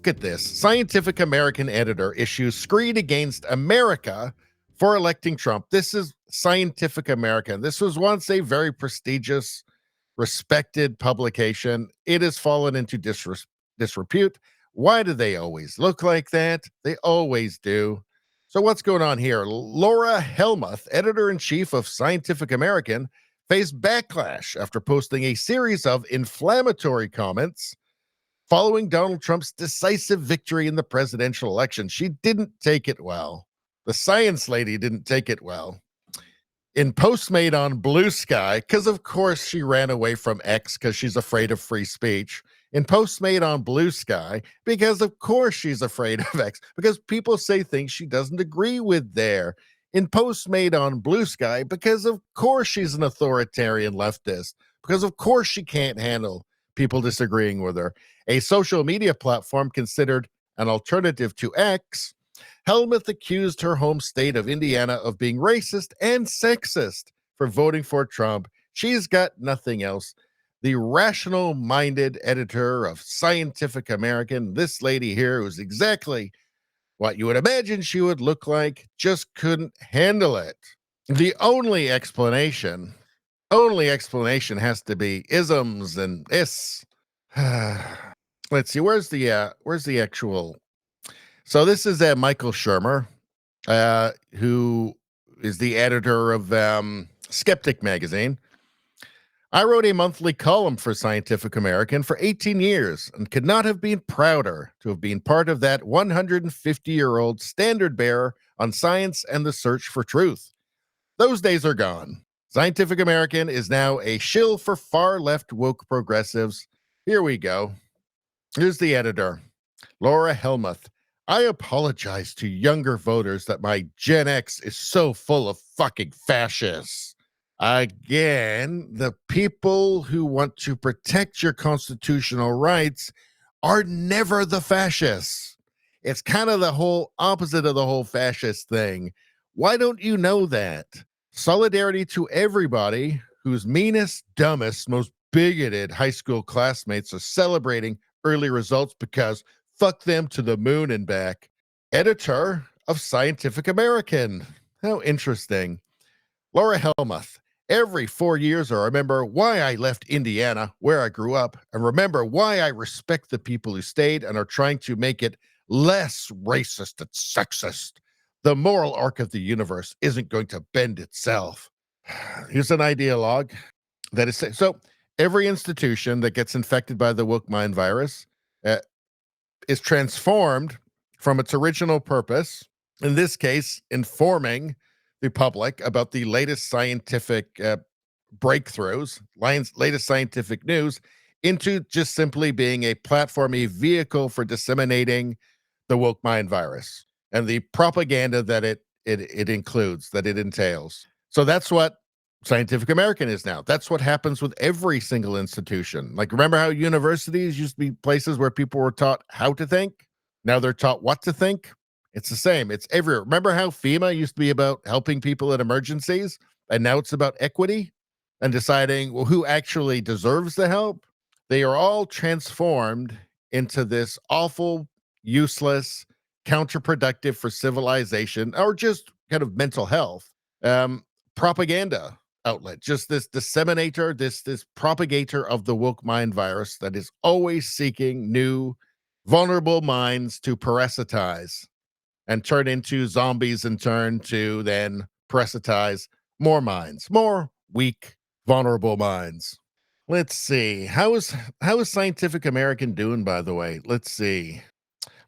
at this. Scientific American editor issues screed against America for electing Trump. This is Scientific American. This was once a very prestigious, respected publication. It has fallen into disrepute. Why do they always look like that? They always do. So what's going on here? Laura Helmuth, editor-in-chief of Scientific American, faced backlash after posting a series of inflammatory comments following Donald Trump's decisive victory in the presidential election. She didn't take it well. The science lady didn't take it well. In posts made on Blue Sky, because of course she ran away from X because she's afraid of free speech. In posts made on Blue Sky, because of course she's afraid of X, because people say things she doesn't agree with there. In posts made on Blue Sky, because of course she's an authoritarian leftist, because of course she can't handle people disagreeing with her. A social media platform considered an alternative to X, Helmuth accused her home state of Indiana of being racist and sexist for voting for Trump. She's got nothing else. The rational-minded editor of Scientific American, this lady here, who's exactly what you would imagine she would look like, just couldn't handle it. The only explanation has to be isms and is. Let's see, where's the actual? So this is Michael Shermer, who is the editor of Skeptic magazine. I wrote a monthly column for Scientific American for 18 years and could not have been prouder to have been part of that 150-year-old standard bearer on science and the search for truth. Those days are gone. Scientific American is now a shill for far-left woke progressives. Here we go. Here's the editor, Laura Helmuth. I apologize to younger voters that my Gen X is so full of fucking fascists. Again, the people who want to protect your constitutional rights are never the fascists. It's kind of the whole opposite of the whole fascist thing. Why don't you know that? Solidarity to everybody whose meanest, dumbest, most bigoted high school classmates are celebrating early results because fuck them to the moon and back. Editor of Scientific American. How interesting. Laura Helmuth. Every 4 years, I remember why I left Indiana, where I grew up, and remember why I respect the people who stayed and are trying to make it less racist and sexist. The moral arc of the universe isn't going to bend itself. Here's an ideologue that is so every institution that gets infected by the woke mind virus is transformed from its original purpose, in this case, informing the public about the latest scientific breakthroughs, latest scientific news, into just simply being a platform, a vehicle for disseminating the woke mind virus and the propaganda that it includes, that it entails. So that's what Scientific American is now. That's what happens with every single institution. Like, remember how universities used to be places where people were taught how to think? Now they're taught what to think. It's the same. It's everywhere. Remember how FEMA used to be about helping people in emergencies? And now it's about equity and deciding, well, who actually deserves the help? They are all transformed into this awful, useless, counterproductive for civilization, or just kind of mental health, propaganda outlet. Just this disseminator, this propagator of the woke mind virus that is always seeking new, vulnerable minds to parasitize and turn into zombies, and turn to then parasitize more minds, more weak, vulnerable minds. Let's see. How is Scientific American doing, by the way? Let's see.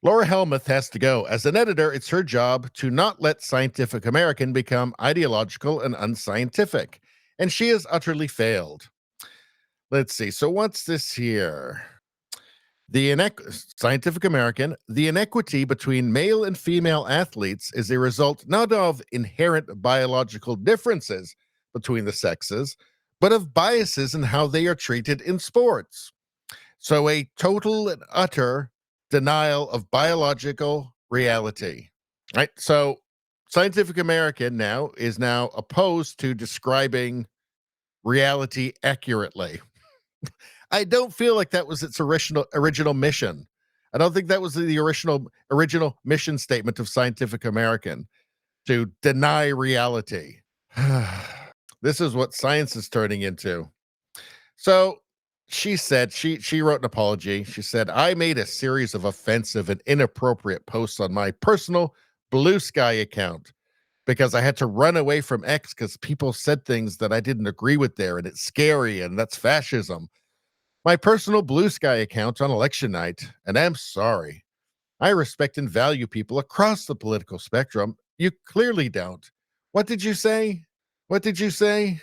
Laura Helmuth has to go. As an editor, it's her job to not let Scientific American become ideological and unscientific, and she has utterly failed. Let's see. So what's this here? Scientific American, the inequity between male and female athletes is a result not of inherent biological differences between the sexes, but of biases in how they are treated in sports. So a total and utter denial of biological reality, right? So Scientific American now is opposed to describing reality accurately. I don't feel like that was its original mission. I don't think that was the original mission statement of Scientific American, to deny reality. This is what science is turning into. So she said she wrote an apology. She said, I made a series of offensive and inappropriate posts on my personal Blue Sky account because I had to run away from X because people said things that I didn't agree with there, and it's scary, and that's fascism. My personal Blue Sky account on election night, and I'm sorry. I respect and value people across the political spectrum. You clearly don't. What did you say? What did you say?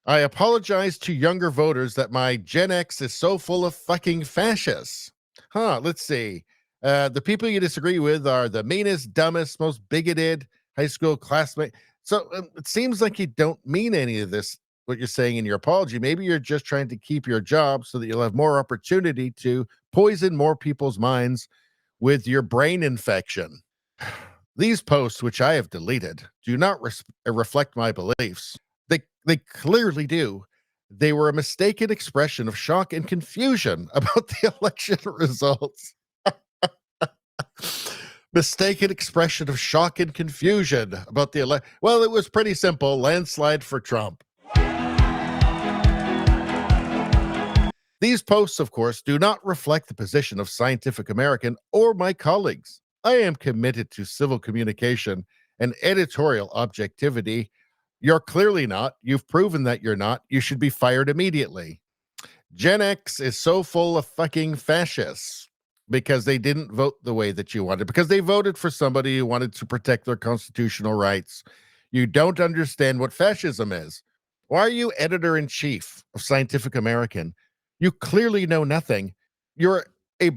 I apologize to younger voters that my Gen X is so full of fucking fascists. Let's see. The people you disagree with are the meanest, dumbest, most bigoted high school classmate. So it seems like you don't mean any of this, what you're saying in your apology. Maybe you're just trying to keep your job so that you'll have more opportunity to poison more people's minds with your brain infection. These posts, which I have deleted, do not reflect my beliefs. They clearly do. They were a mistaken expression of shock and confusion about the election results. Mistaken expression of shock and confusion about the election. Well, it was pretty simple. Landslide for Trump. These posts, of course, do not reflect the position of Scientific American or my colleagues. I am committed to civil communication and editorial objectivity. You're clearly not. You've proven that you're not. You should be fired immediately. Gen X is so full of fucking fascists because they didn't vote the way that you wanted, because they voted for somebody who wanted to protect their constitutional rights. You don't understand what fascism is. Why are you editor-in-chief of Scientific American? You clearly know nothing. You're a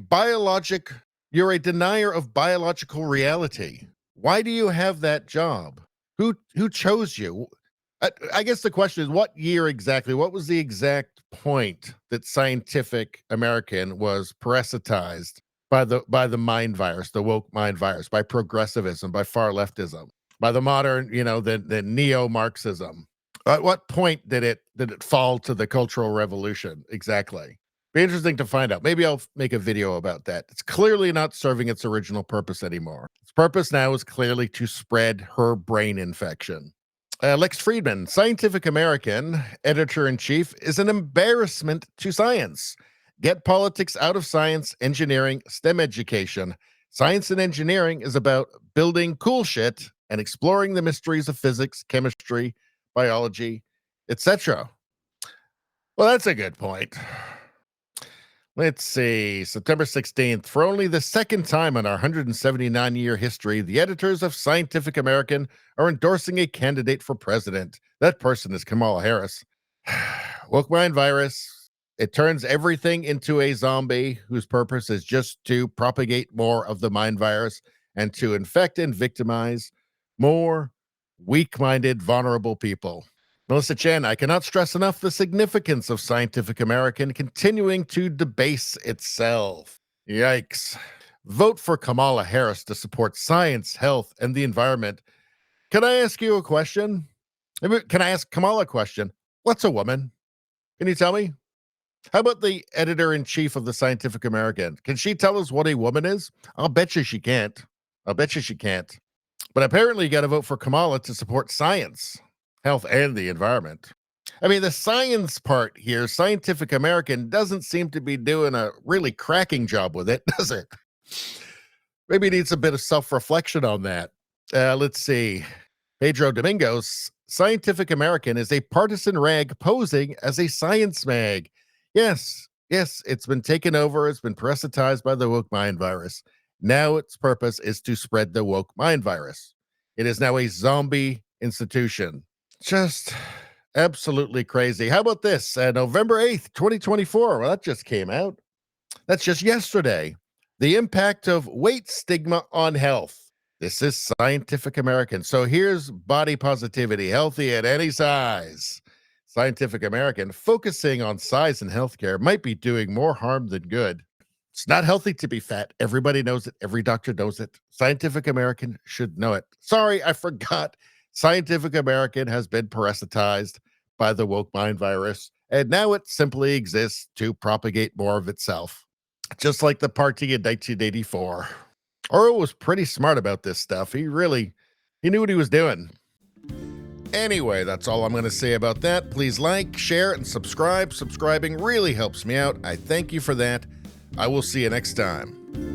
you're a denier of biological reality. Why do you have that job? Who chose you? I guess the question is, what year exactly? What was the exact point that Scientific American was parasitized by the mind virus, the woke mind virus, by progressivism, by far leftism, by the modern, the neo-Marxism? At what point did it fall to the Cultural Revolution exactly? Be interesting to find out. Maybe I'll make a video about that. It's clearly not serving its original purpose anymore. Its purpose now is clearly to spread her brain infection. Lex Friedman, Scientific American, editor-in-chief, is an embarrassment to science. Get politics out of science, engineering, STEM education. Science and engineering is about building cool shit and exploring the mysteries of physics, chemistry, biology, etc. Well, that's a good point. Let's see. September 16th. For only the second time in our 179-year history, the editors of Scientific American are endorsing a candidate for president. That person is Kamala Harris. Woke mind virus. It turns everything into a zombie whose purpose is just to propagate more of the mind virus and to infect and victimize more weak-minded, vulnerable people. Melissa Chen, I cannot stress enough the significance of Scientific American continuing to debase itself. Yikes. Vote for Kamala Harris to support science, health, and the environment. Can I ask you a question? Can I ask Kamala a question? What's a woman? Can you tell me? How about the editor-in-chief of the Scientific American? Can she tell us what a woman is? I'll bet you she can't. But apparently you got to vote for Kamala to support science, health, and the environment. I mean, the science part here, Scientific American doesn't seem to be doing a really cracking job with it, does it? Maybe it needs a bit of self-reflection on that. Let's see. Pedro Domingos, Scientific American is a partisan rag posing as a science mag. Yes, it's been taken over. It's been parasitized by the woke mind virus. Now its purpose is to spread the woke mind virus. It is now a zombie institution. Just absolutely crazy. How about this? November 8th, 2024. Well, that just came out. That's just yesterday. The impact of weight stigma on health. This is Scientific American. So here's body positivity, healthy at any size. Scientific American, focusing on size in healthcare might be doing more harm than good. It's not healthy to be fat. Everybody knows it. Every doctor knows it. Scientific American should know it. Sorry, I forgot. Scientific American has been parasitized by the woke mind virus, and now it simply exists to propagate more of itself. just like the party in 1984. Orwell was pretty smart about this stuff. He knew what he was doing. Anyway, that's all I'm going to say about that. Please like, share, and subscribe. Subscribing really helps me out. I thank you for that. I will see you next time.